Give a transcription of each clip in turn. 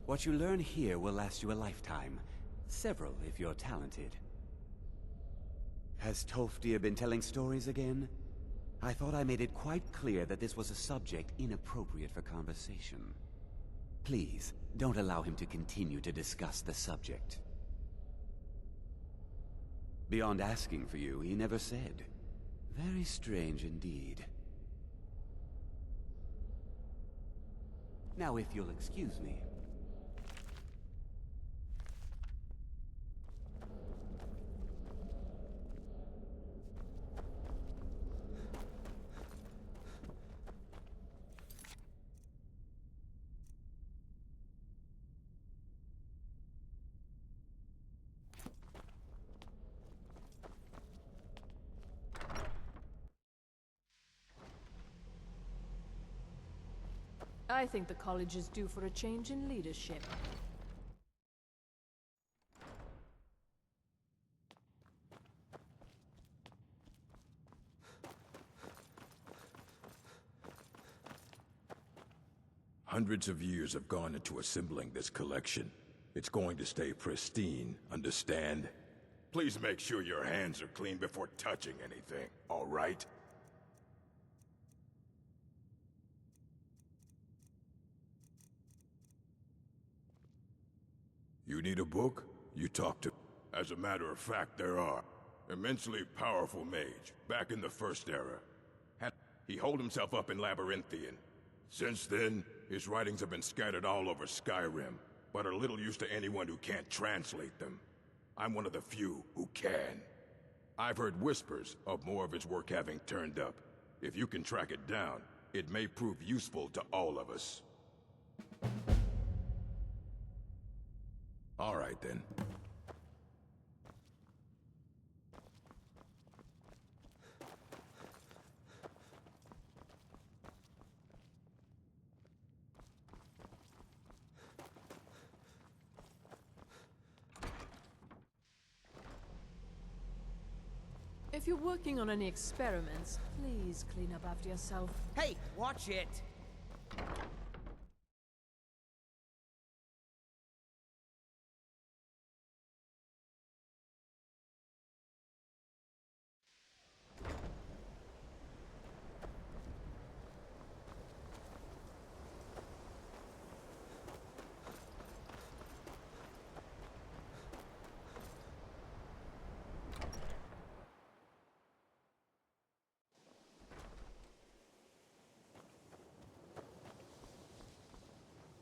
What you learn here will last you a lifetime. Several, if you're talented. Has Tolfdir been telling stories again? I thought I made it quite clear that this was a subject inappropriate for conversation. Please, don't allow him to continue to discuss the subject. Beyond asking for you, he never said. Very strange indeed. Now, if you'll excuse me. I think the college is due for a change in leadership. Hundreds of years have gone into assembling this collection. It's going to stay pristine, understand? Please make sure your hands are clean before touching anything, all right? You need a book? You talk to... As a matter of fact, there are. Immensely powerful mage, back in the First Era. He holed himself up in Labyrinthian. Since then, his writings have been scattered all over Skyrim, but are little use to anyone who can't translate them. I'm one of the few who can. I've heard whispers of more of his work having turned up. If you can track it down, it may prove useful to all of us. All right, then. If you're working on any experiments, please clean up after yourself. Hey, watch it!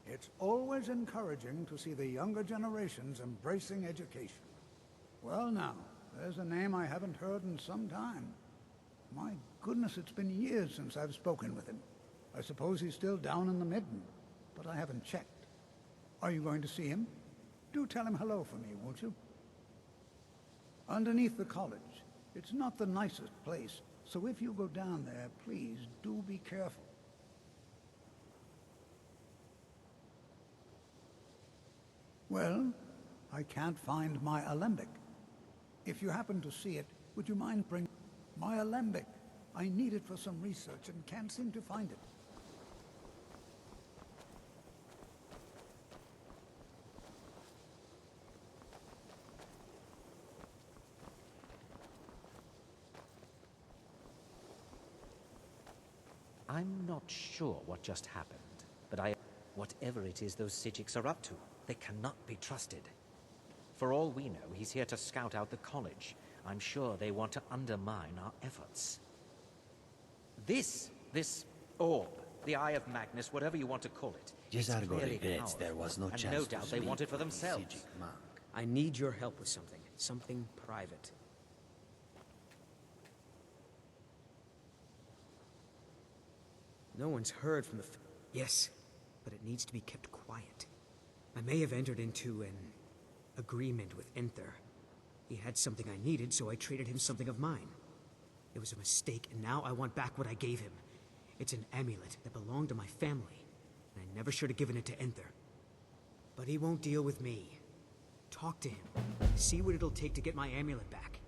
It's always encouraging to see the younger generations embracing education. Well now, there's a name I haven't heard in some time. My goodness, it's been years since I've spoken with him. I suppose he's still down in the Midden, but I haven't checked. Are you going to see him? Do tell him hello for me, won't you? Underneath the college. It's not the nicest place, so if you go down there, please do be careful. Well, I can't find my alembic. If you happen to see it, would you mind bringing my alembic? I need it for some research and can't seem to find it. I'm not sure what just happened, but whatever it is those Psijics are up to, they cannot be trusted. For all we know, he's here to scout out the college. I'm sure they want to undermine our efforts. This orb, the Eye of Magnus, whatever you want to call it, Jesargo clearly regrets powerful, there was no and chance no to doubt they speak want it for with the themselves. Psijic monk. I need your help with something. Something private. No one's heard from the... Yes, but it needs to be kept quiet. I may have entered into an agreement with Enther. He had something I needed, so I traded him something of mine. It was a mistake, and now I want back what I gave him. It's an amulet that belonged to my family, and I never should have given it to Enther. But he won't deal with me. Talk to him. See what it'll take to get my amulet back.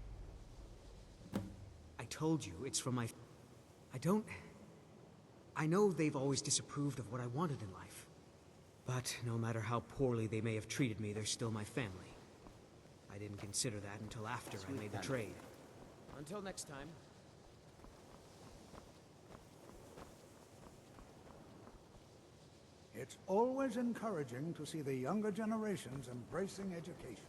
I told you, it's from my... I know they've always disapproved of what I wanted in life. But no matter how poorly they may have treated me, they're still my family. I didn't consider that until after I made the trade. Until next time. It's always encouraging to see the younger generations embracing education.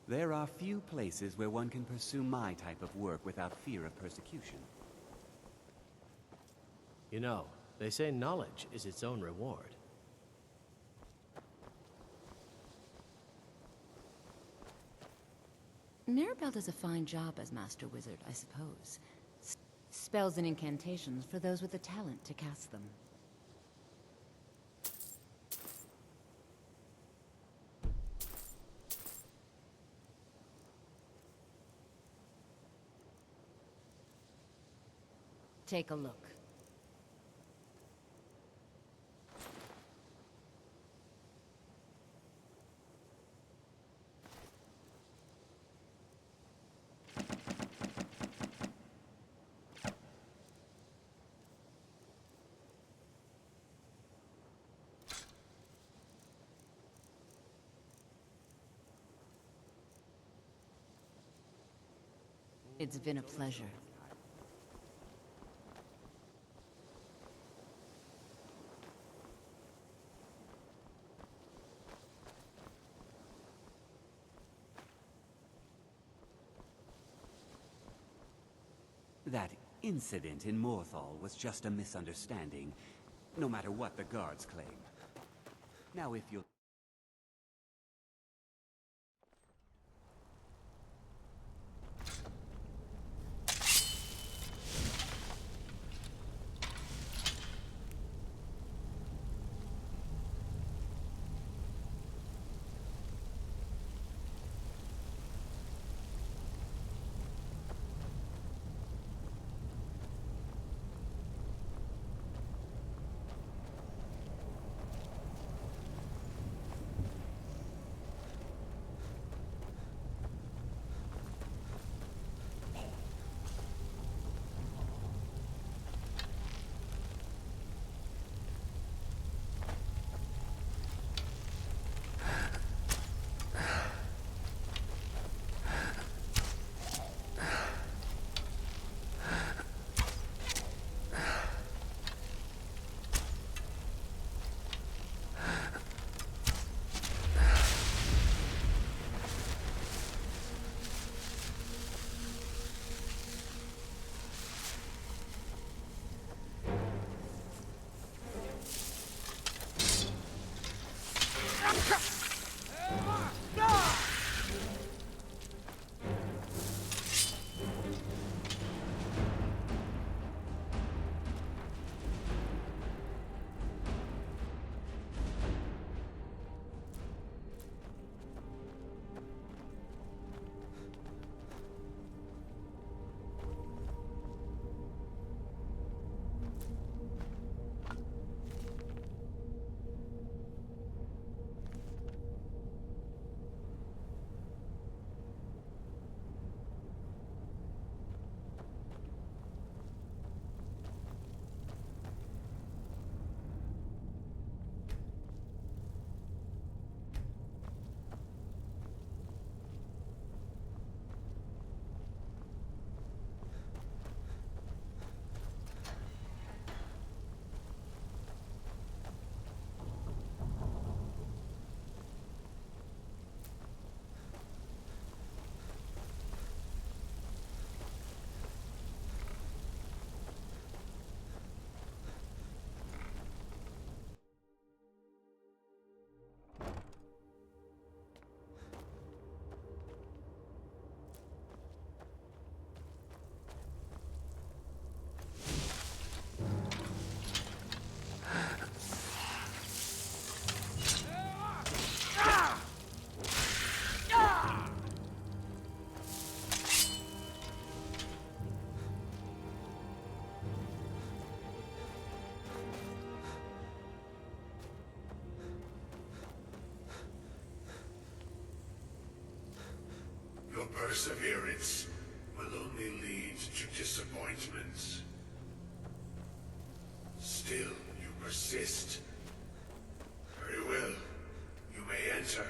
There are few places where one can pursue my type of work without fear of persecution. You know, they say knowledge is its own reward. Mirabelle does a fine job as Master Wizard, I suppose. Spells and incantations for those with the talent to cast them. Take a look. It's been a pleasure. That incident in Morthal was just a misunderstanding, no matter what the guards claim. Now if you'll... perseverance will only lead to disappointment. Still, you persist. Very well. You may enter.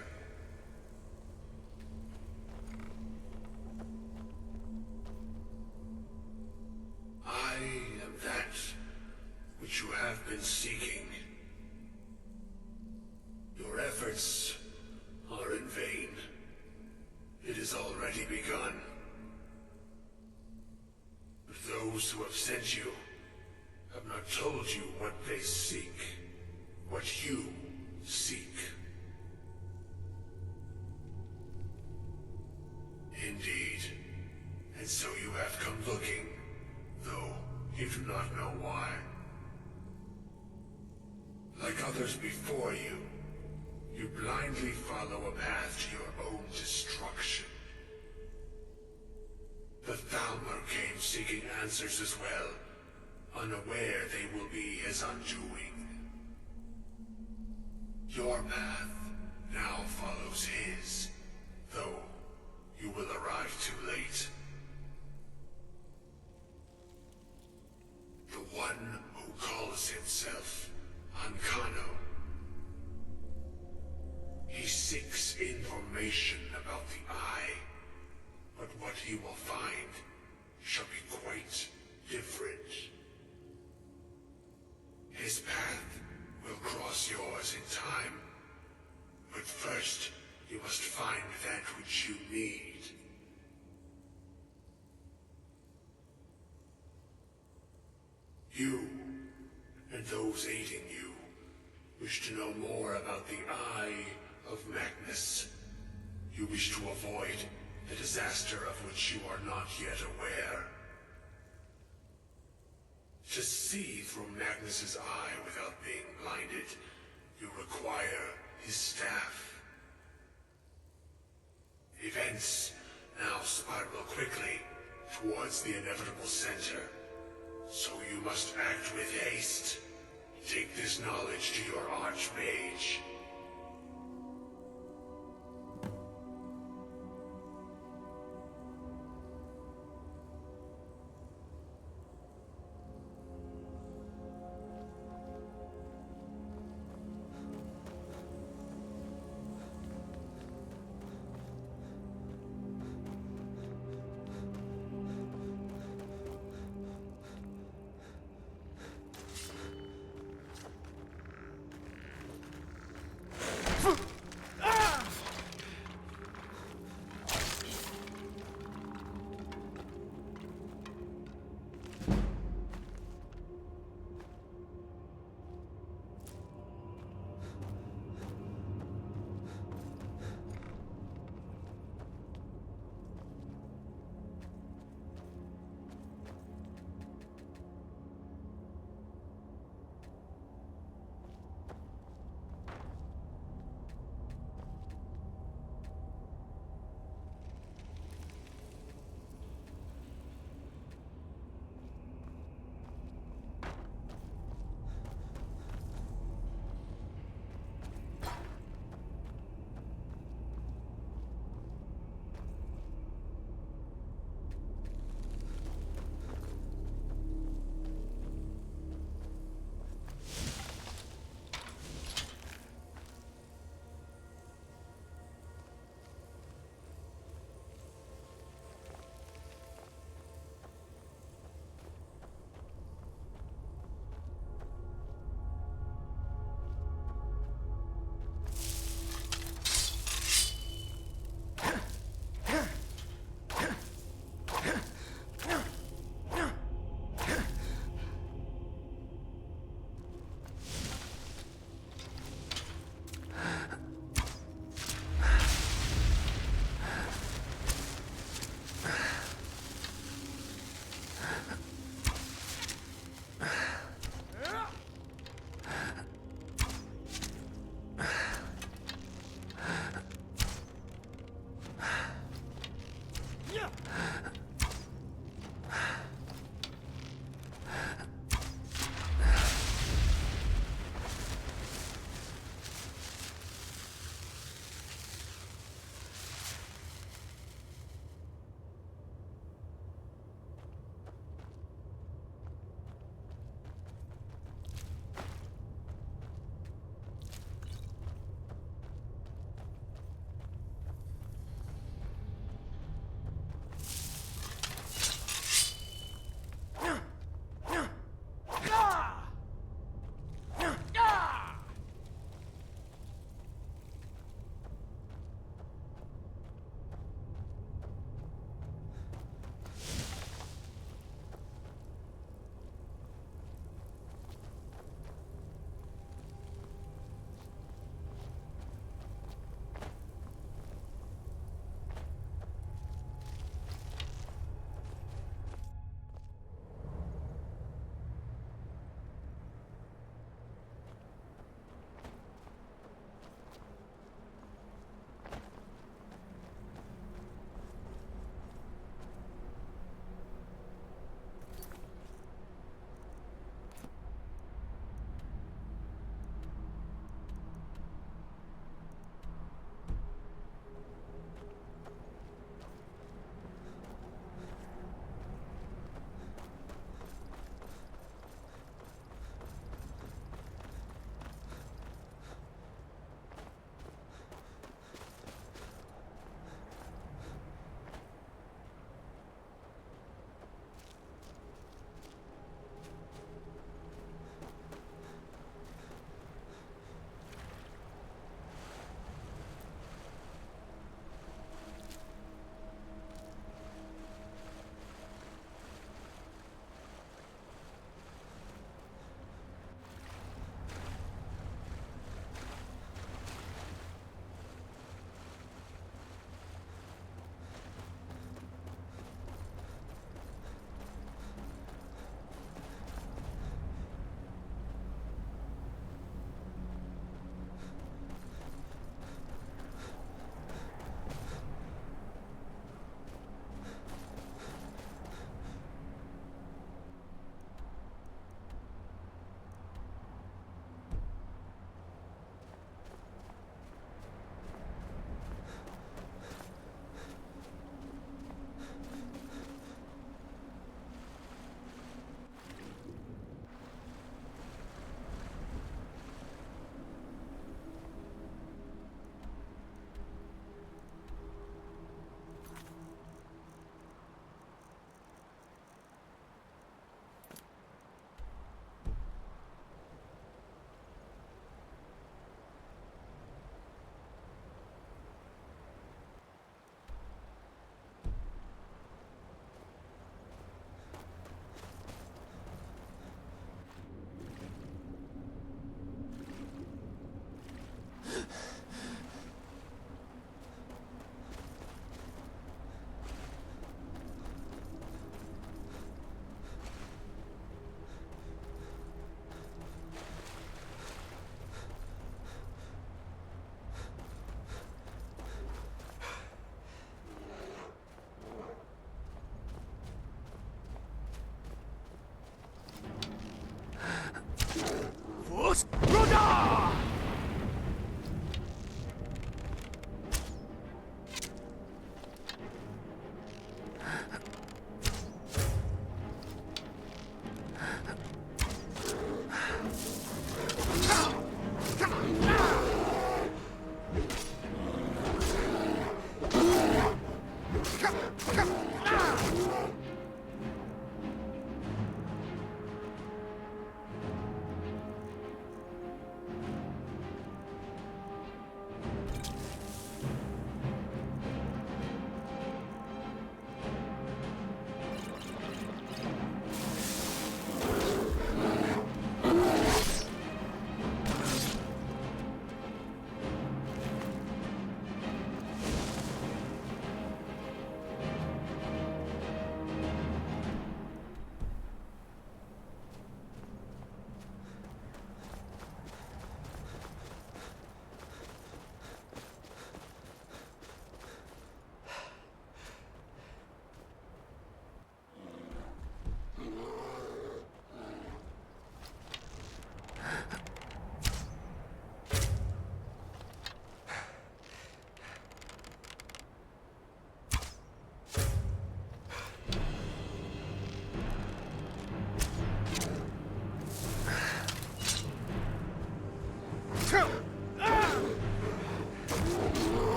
I am that which you have been seeking. Your efforts are in vain. It has already begun. But those who have sent you have not told you what they seek, what you seek. Indeed. And so you have come looking, though you do not know why. Like others before you, you blindly follow a path to your own destruction. The Thalmor came seeking answers as well, unaware they will be his undoing. Your path now follows his, though you will arrive too late. The one who calls himself Ancano. He seeks information about the Eye, but what he will find shall be quite different. His path will cross yours in time, but first you must find that which you need. You, and those aiding you, wish to know more about the Eye of Magnus. You wish to avoid the disaster of which you are not yet aware. To see through Magnus's eye without being blinded, you require his staff. Events now spiral quickly towards the inevitable center, so you must act with haste. Take this knowledge to your Archmage.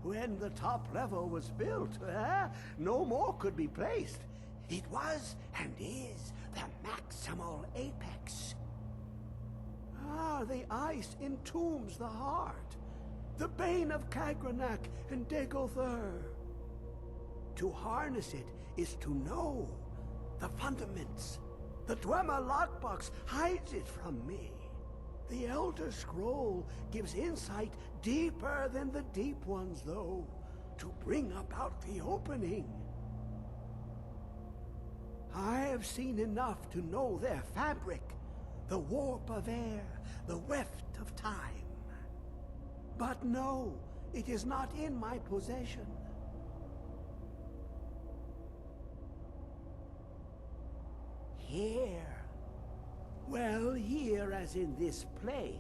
When the top level was built, no more could be placed. It was, and is, the maximal apex. The ice entombs the heart, the bane of Kagranak and Dagother. To harness it is to know the fundaments. The Dwemer lockbox hides it from me. The Elder Scroll gives insight deeper than the deep ones, though, to bring about the opening. I have seen enough to know their fabric, the warp of air, the weft of time. But no, it is not in my possession. Here. Well, here as in this plane,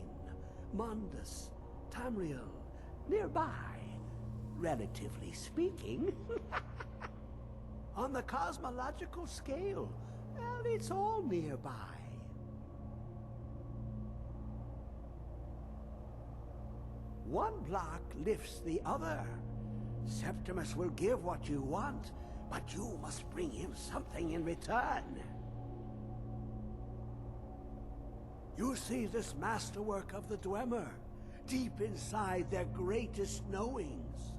Mundus, Tamriel, nearby, relatively speaking. On the cosmological scale, well, it's all nearby. One block lifts the other. Septimus will give what you want, but you must bring him something in return. You see this masterwork of the Dwemer, deep inside their greatest knowings.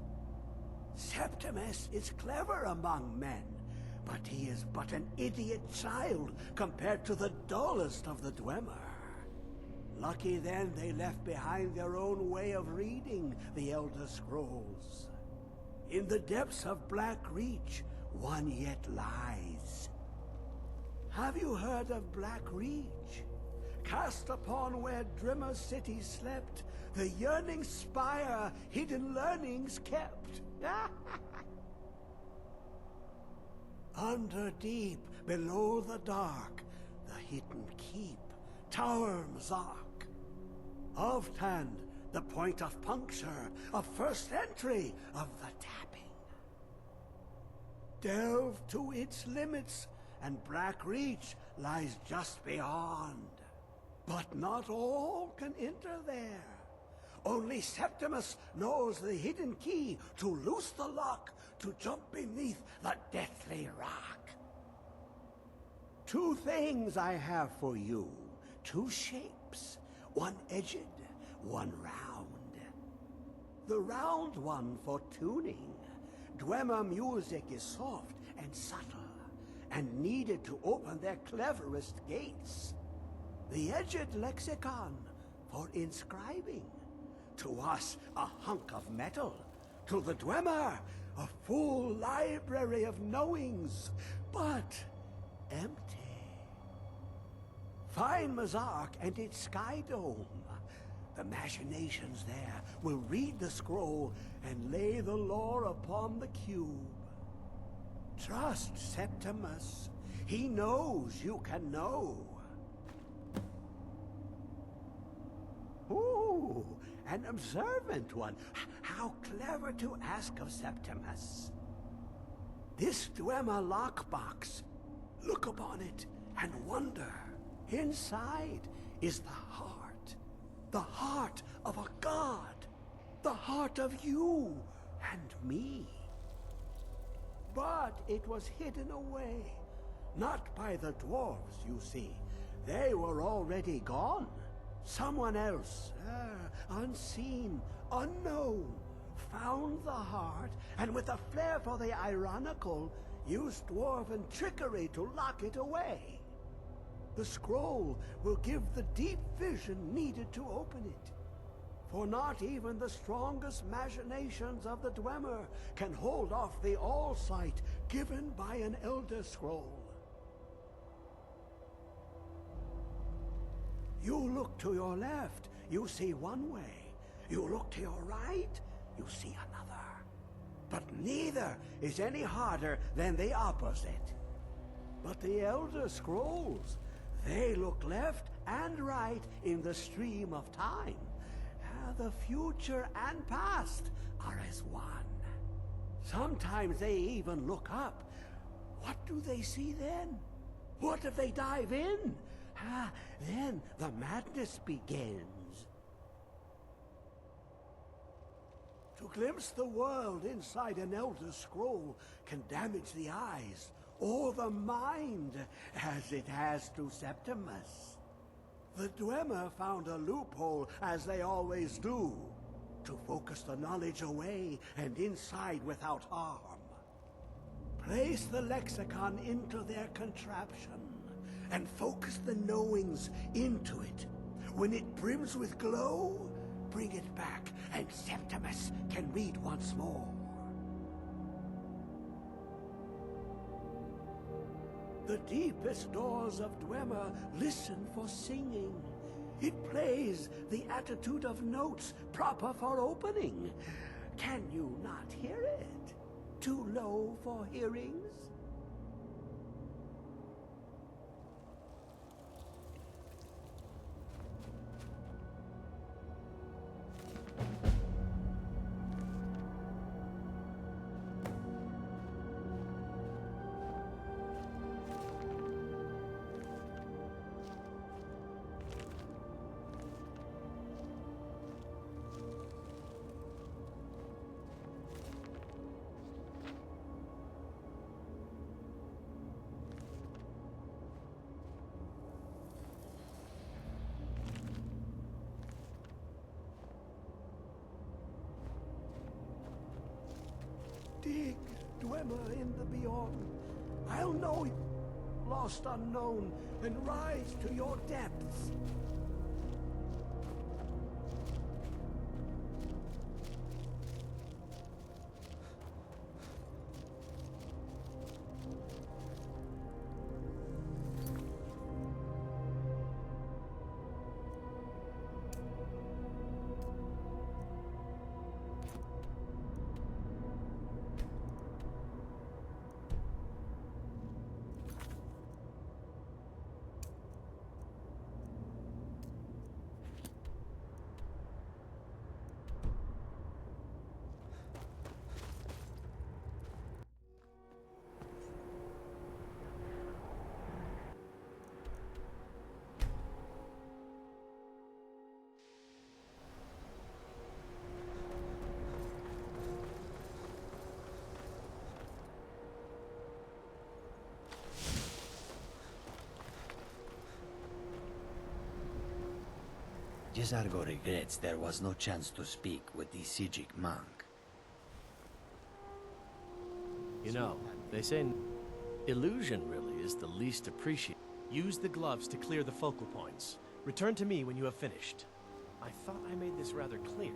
Septimus is clever among men, but he is but an idiot child compared to the dullest of the Dwemer. Lucky then they left behind their own way of reading the Elder Scrolls. In the depths of Black Reach, one yet lies. Have you heard of Black Reach? Cast upon where Drimmer City slept, the yearning spire hidden learnings kept. Under deep, below the dark, the hidden keep, Tower Mzark. Oft-hand, the point of puncture, of first entry of the tapping. Delve to its limits, and Black Reach lies just beyond. But not all can enter there. Only Septimus knows the hidden key to loose the lock, to jump beneath the deathly rock. Two things I have for you, two shapes, one edged, one round. The round one for tuning. Dwemer music is soft and subtle, and needed to open their cleverest gates. The edged lexicon for inscribing. To us, a hunk of metal. To the Dwemer, a full library of knowings, but empty. Find Mzark and its sky dome. The machinations there will read the scroll and lay the lore upon the cube. Trust Septimus. He knows you can know. Ooh, an observant one. How clever to ask of Septimus. This Dwemer lockbox. Look upon it and wonder. Inside is the heart. The heart of a god. The heart of you and me. But it was hidden away. Not by the dwarves, you see. They were already gone. Someone else, unseen, unknown, found the heart, and with a flair for the ironical, used dwarven trickery to lock it away. The scroll will give the deep vision needed to open it. For not even the strongest machinations of the Dwemer can hold off the all-sight given by an Elder Scroll. You look to your left, you see one way. You look to your right, you see another. But neither is any harder than the opposite. But the Elder Scrolls, they look left and right in the stream of time. The future and past are as one. Sometimes they even look up. What do they see then? What if they dive in? Then the madness begins. To glimpse the world inside an Elder Scroll can damage the eyes or the mind, as it has to Septimus. The Dwemer found a loophole, as they always do, to focus the knowledge away and inside without harm. Place the lexicon into their contraption, and focus the knowings into it. When it brims with glow, bring it back, and Septimus can read once more. The deepest doors of Dwemer listen for singing. It plays the attitude of notes proper for opening. Can you not hear it? Too low for hearings? swimmer in the beyond. I'll know you, lost unknown, and rise to your depths. Gisargo regrets there was no chance to speak with the Sijic monk. You know, they say illusion really is the least appreciated. Use the gloves to clear the focal points. Return to me when you have finished. I thought I made this rather clear.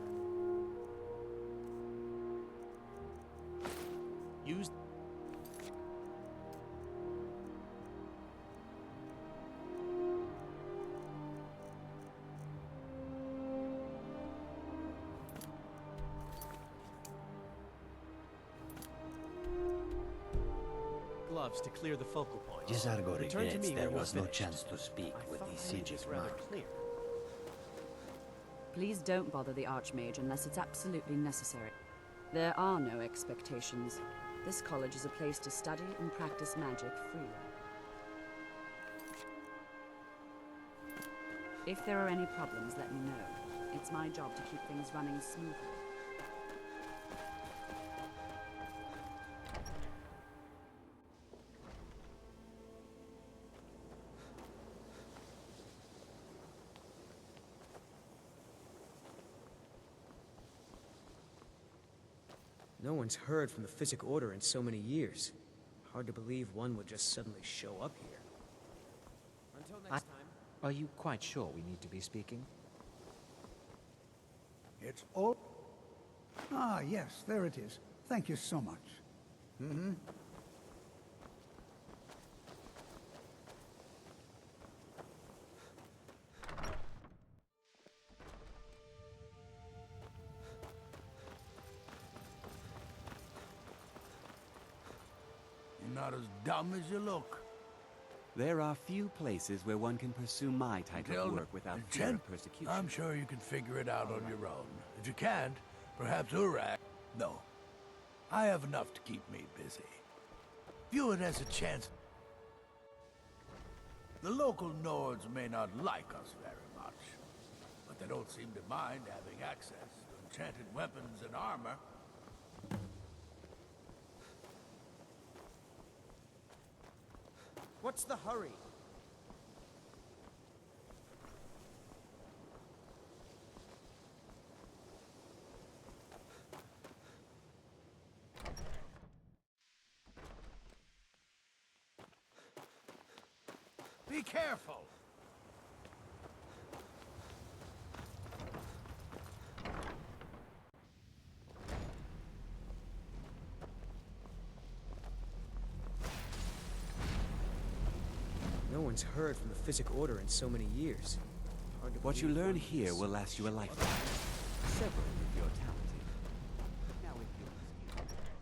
Use... gloves to clear the focal points. Gisargo Return to regrets me there when you was have no finished. chance to speak with the I thought I made Sijic this rather monk. clear. Please don't bother the Archmage unless it's absolutely necessary. There are no expectations. This college is a place to study and practice magic freely. If there are any problems, let me know. It's my job to keep things running smoothly. No one's heard from the Physic Order in so many years. Hard to believe one would just suddenly show up here. Until next time. Are you quite sure we need to be speaking? It's all... Ah, yes, there it is. Thank you so much. Mm-hmm. You're not as dumb as you look. There are few places where one can pursue my type of work without fear Chen, of persecution. I'm sure you can figure it out on your own. If you can't, perhaps Urak... No. I have enough to keep me busy. View it as a chance. The local Nords may not like us very much, but they don't seem to mind having access to enchanted weapons and armor. What's the hurry? Be careful! No one's heard from the Physic Order in so many years. Hard to What you believe learn one would here just will last you a show up. lifetime. Several if you're talented. Now if you'll excuse me.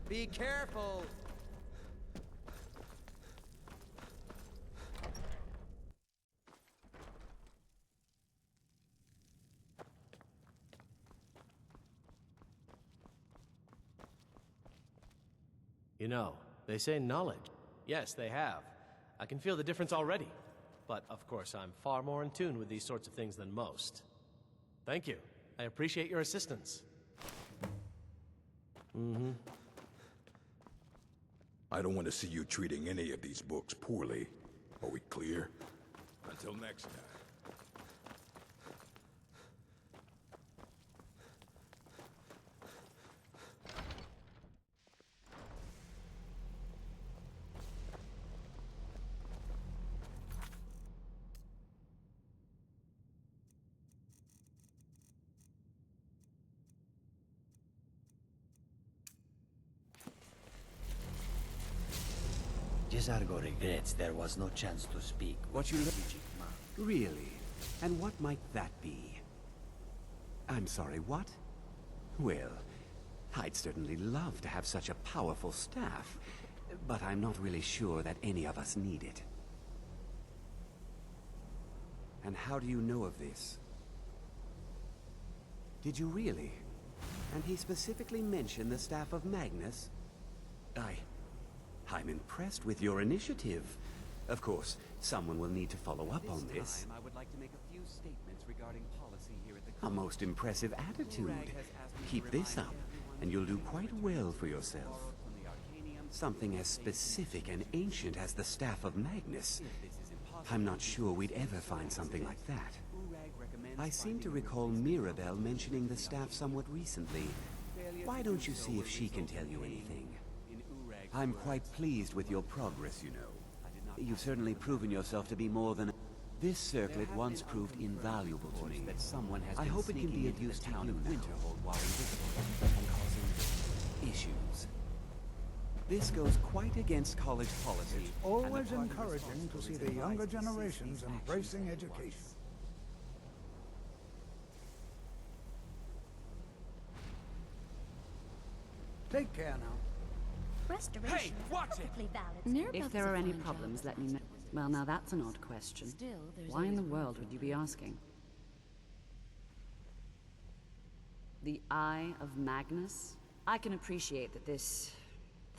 Be careful! You know, they say knowledge. Yes, they have. I can feel the difference already. But, of course, I'm far more in tune with these sorts of things than most. Thank you. I appreciate your assistance. I don't want to see you treating any of these books poorly. Are we clear? Until next time. Gisargo regrets there was no chance to speak. What you really? And what might that be? I'm sorry, what? Well, I'd certainly love to have such a powerful staff, but I'm not really sure that any of us need it. And how do you know of this? Did you really? And he specifically mentioned the staff of Magnus? I'm impressed with your initiative. Of course, someone will need to follow up on this. I would like to make a few statements regarding policy here at the... A most impressive attitude. Keep this up, and you'll do quite well for yourself. Something as specific and ancient as the staff of Magnus. I'm not sure we'd ever find something like that. I seem to recall Mirabelle mentioning the staff somewhat recently. Why don't you see if she can tell you anything? I'm quite pleased with your progress, you know. You've certainly proven yourself to be more than... This circlet once proved invaluable to me. I hope it can be of use to you now, while invisible, and causing issues. This goes quite against college policy. It's always encouraging to see the younger generations embracing education. Take care now. Restoration perfectly valid. If there are any problems, let me know. Well, now that's an odd question. Why in the world would you be asking? The Eye of Magnus? I can appreciate that this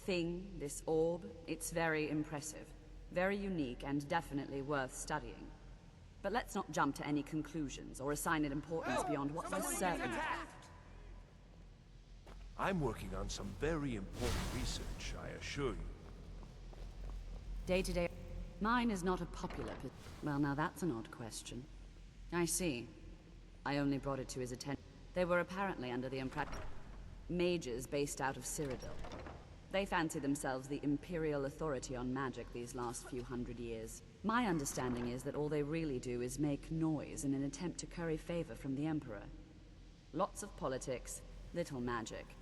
thing, this orb, it's very impressive, very unique, and definitely worth studying. But let's not jump to any conclusions or assign it importance beyond what for certain. I'm working on some very important research, I assure you. Day-to-day... Mine is not a popular... Well, now that's an odd question. I see. I only brought it to his attention. They were apparently under the impression... Mages based out of Cyrodiil. They fancy themselves the imperial authority on magic these last few hundred years. My understanding is that all they really do is make noise in an attempt to curry favor from the Emperor. Lots of politics, little magic.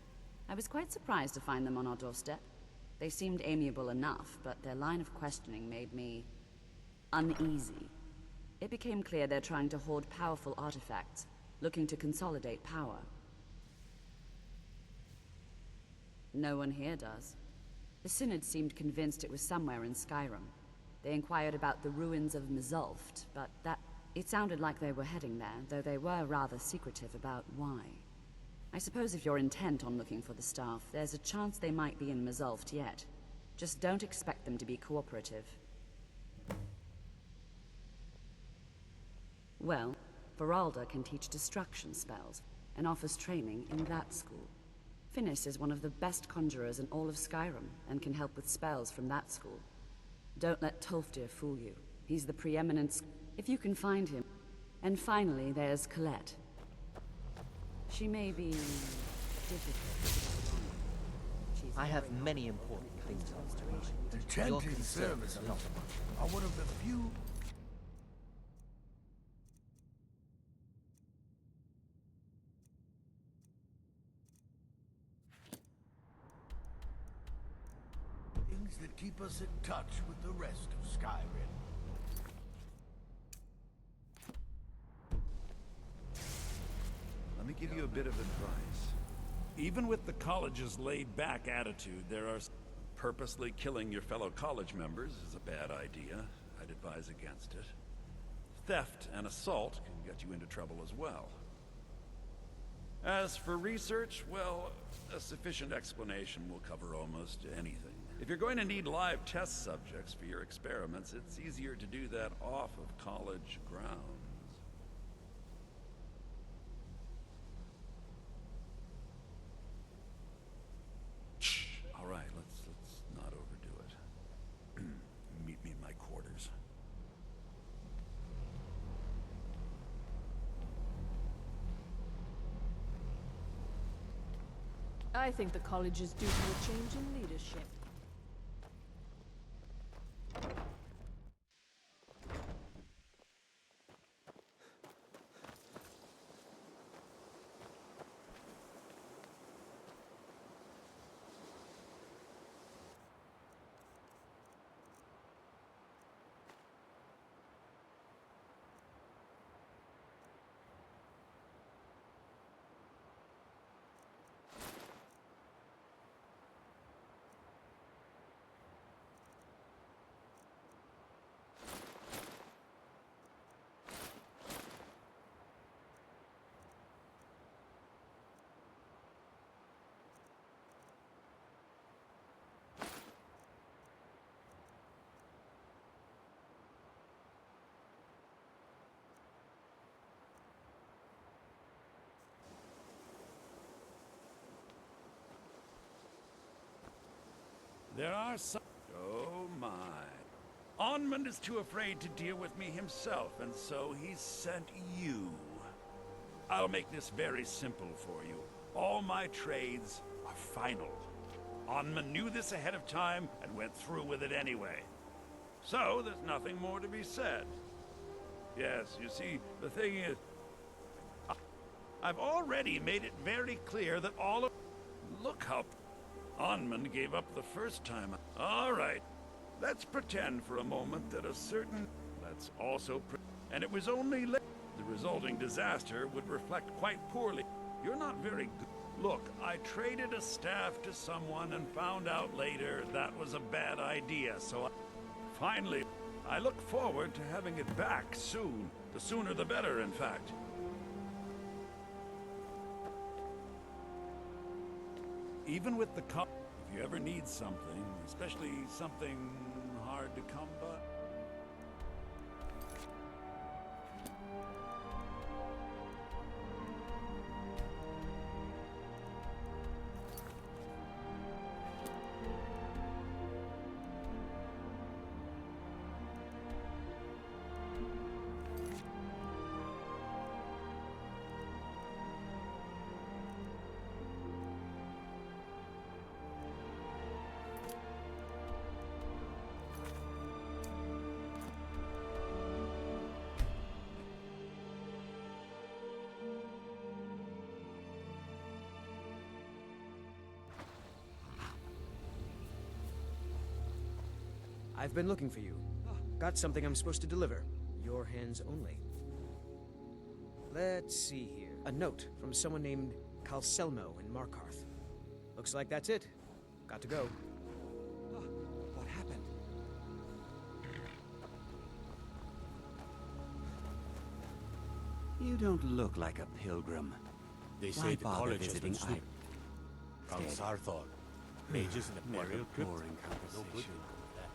I was quite surprised to find them on our doorstep. They seemed amiable enough, but their line of questioning made me... uneasy. It became clear they're trying to hoard powerful artifacts, looking to consolidate power. No one here does. The Synod seemed convinced it was somewhere in Skyrim. They inquired about the ruins of Mzulft, but it sounded like they were heading there, though they were rather secretive about why. I suppose if you're intent on looking for the staff, there's a chance they might be in Mzulft yet. Just don't expect them to be cooperative. Well, Varalda can teach destruction spells, and offers training in that school. Finis is one of the best conjurers in all of Skyrim, and can help with spells from that school. Don't let Tolfdir fool you. He's the preeminent... If you can find him. And finally, there's Colette. She may be... difficult. I have many important things on my mind. The Your chanting concerns services are not are one of the few... things that keep us in touch with the rest of Skyrim. Let me give you a bit of advice. Even with the college's laid-back attitude, there are... Purposely killing your fellow college members is a bad idea. I'd advise against it. Theft and assault can get you into trouble as well. As for research, well, a sufficient explanation will cover almost anything. If you're going to need live test subjects for your experiments, it's easier to do that off of college grounds. All right, let's not overdo it. Meet me in my quarters. I think the college is due to a change in leadership. There are some... Oh my. Onmund is too afraid to deal with me himself, and so he's sent you. I'll make this very simple for you. All my trades are final. Onmund knew this ahead of time and went through with it anyway. So, there's nothing more to be said. Yes, you see, the thing is... I've already made it very clear that all of... Look how... Onmund gave up the first time. All right, let's pretend for a moment that a certain... Let's also... And it was only... The resulting disaster would reflect quite poorly. You're not very good. Look, I traded a staff to someone and found out later that was a bad idea, so finally, I look forward to having it back soon. The sooner the better, in fact. Even with the if you ever need something, especially something hard to come by. I've been looking for you. Got something I'm supposed to deliver. Your hands only. Let's see here. A note from someone named Calselmo in Markarth. Looks like that's it. Got to go. What happened? You don't look like a pilgrim. They Why say the bother college has been visiting snooping. Count Sarthor. Mages in the What a burial crypt. boring No good conversation. will come of that.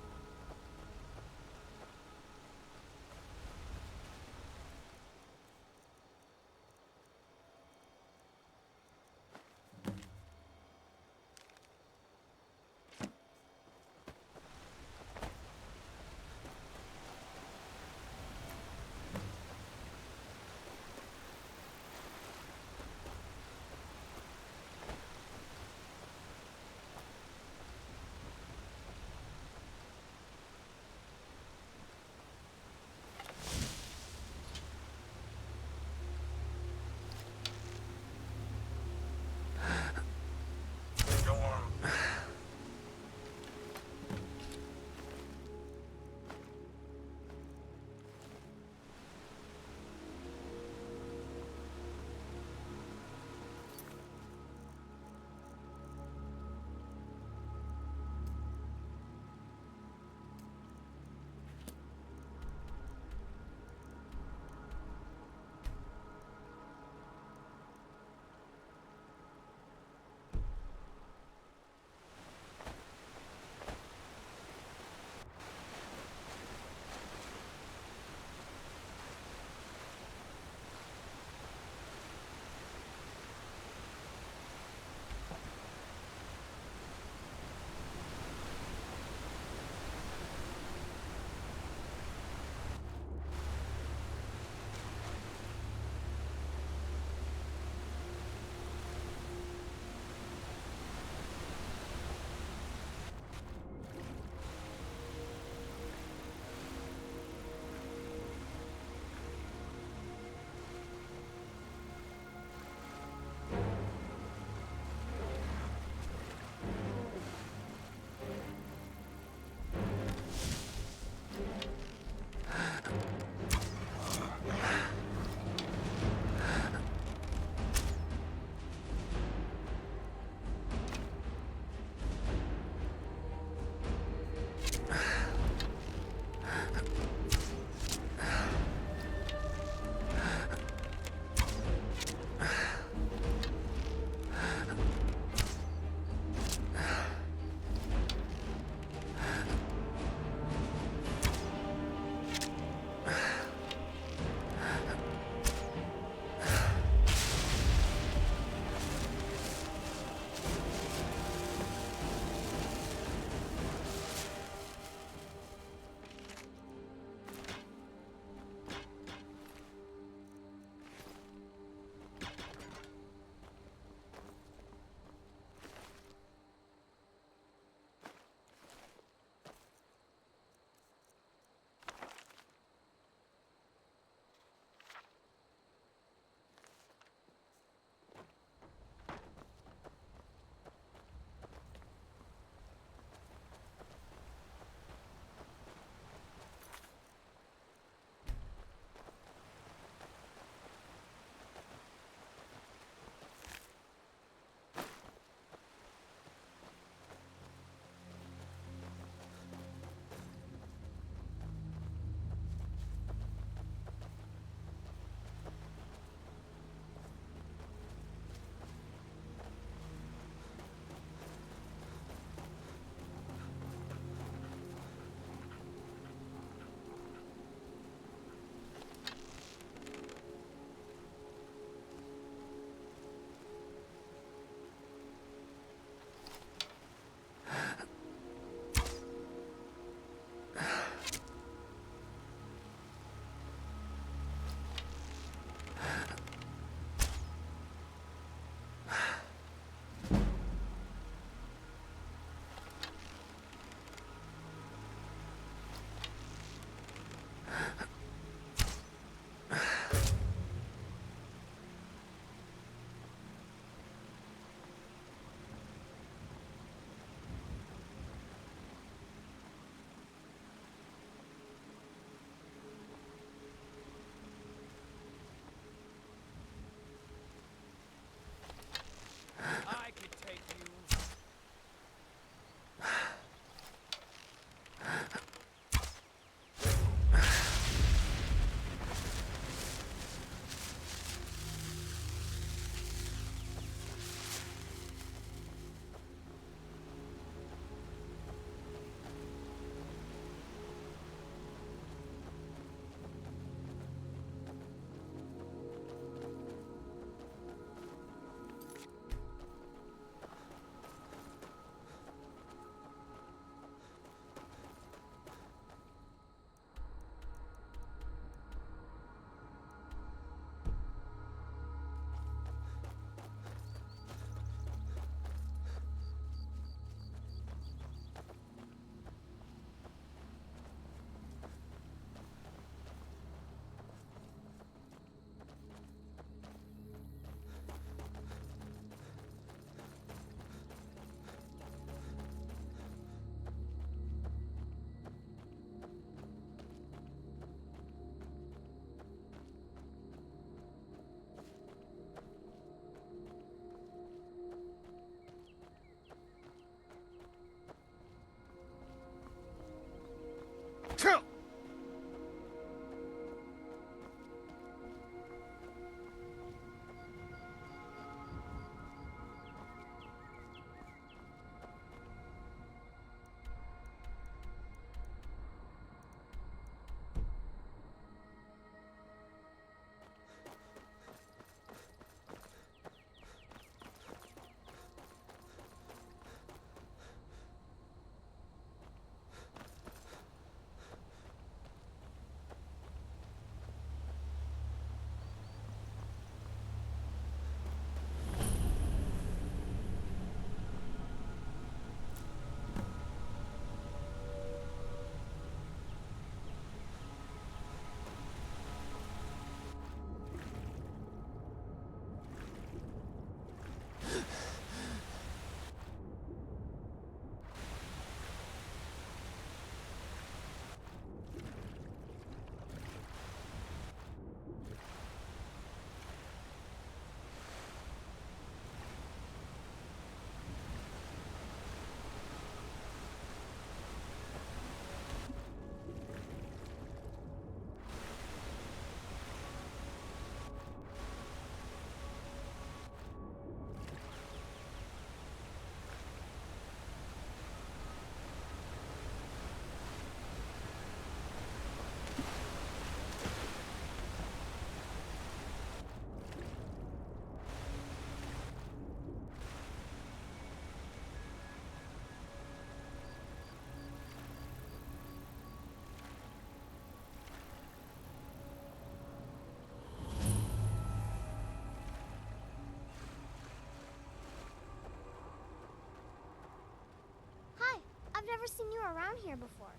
never seen you around here before.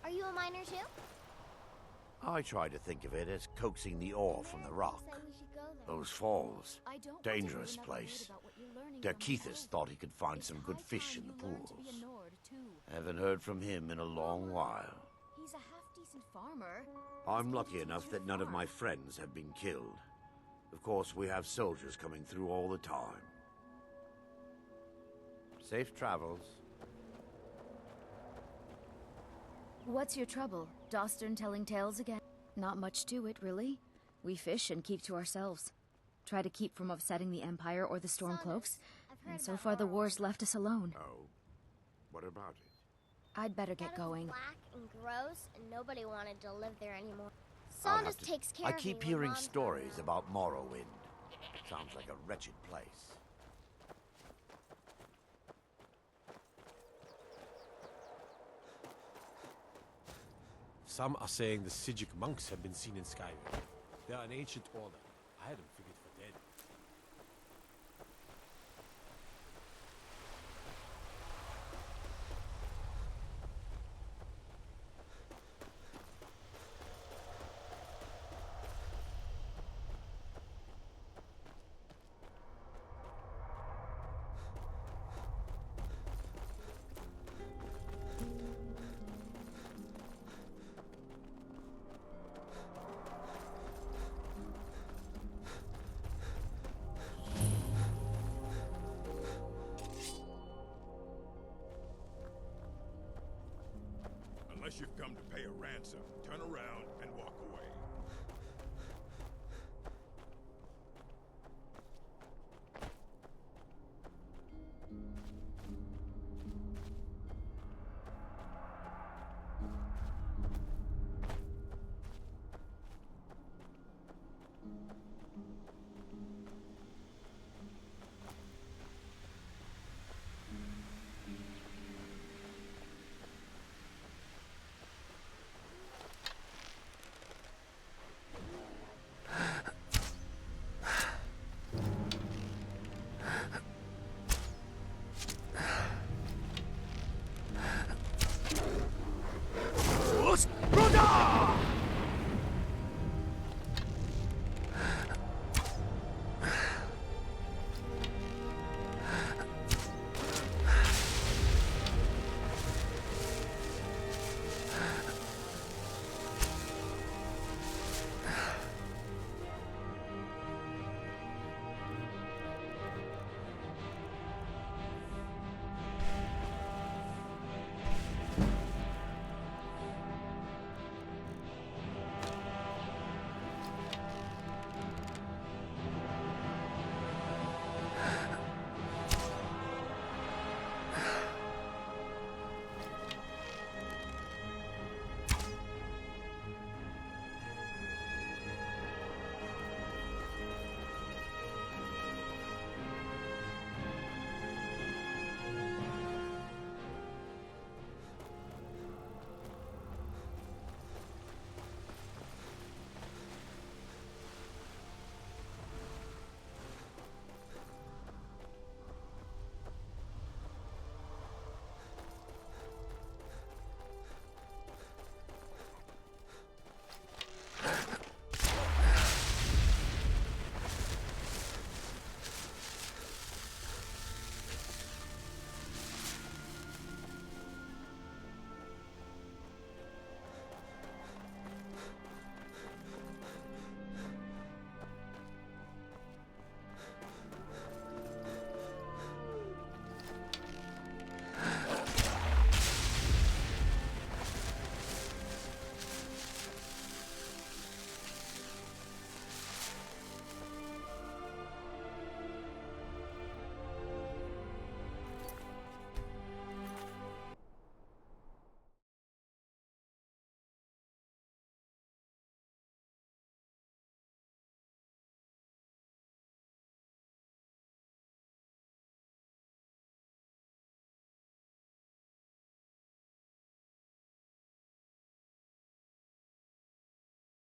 Are you a miner too? I try to think of it as coaxing the ore from the rock. Those falls. Dangerous place. Der Keithus thought he could find some good fish in the pools. Haven't heard from him in a long while. He's a half-decent farmer. I'm lucky enough that none of my friends have been killed. Of course, we have soldiers coming through all the time. Safe travels. What's your trouble? Dostern telling tales again? Not much to it, really. We fish and keep to ourselves. Try to keep from upsetting the Empire or the Stormcloaks, and so far the war's left us alone. Oh. What about it? I'd better get going. Black and gross, and nobody wanted to live there anymore. Saunders takes care of I me keep when hearing Mom's stories about Morrowind. Sounds like a wretched place. Some are saying the Sijic monks have been seen in Skyrim. They are an ancient order. I had them figured for dead. Unless you've come to pay a ransom, turn around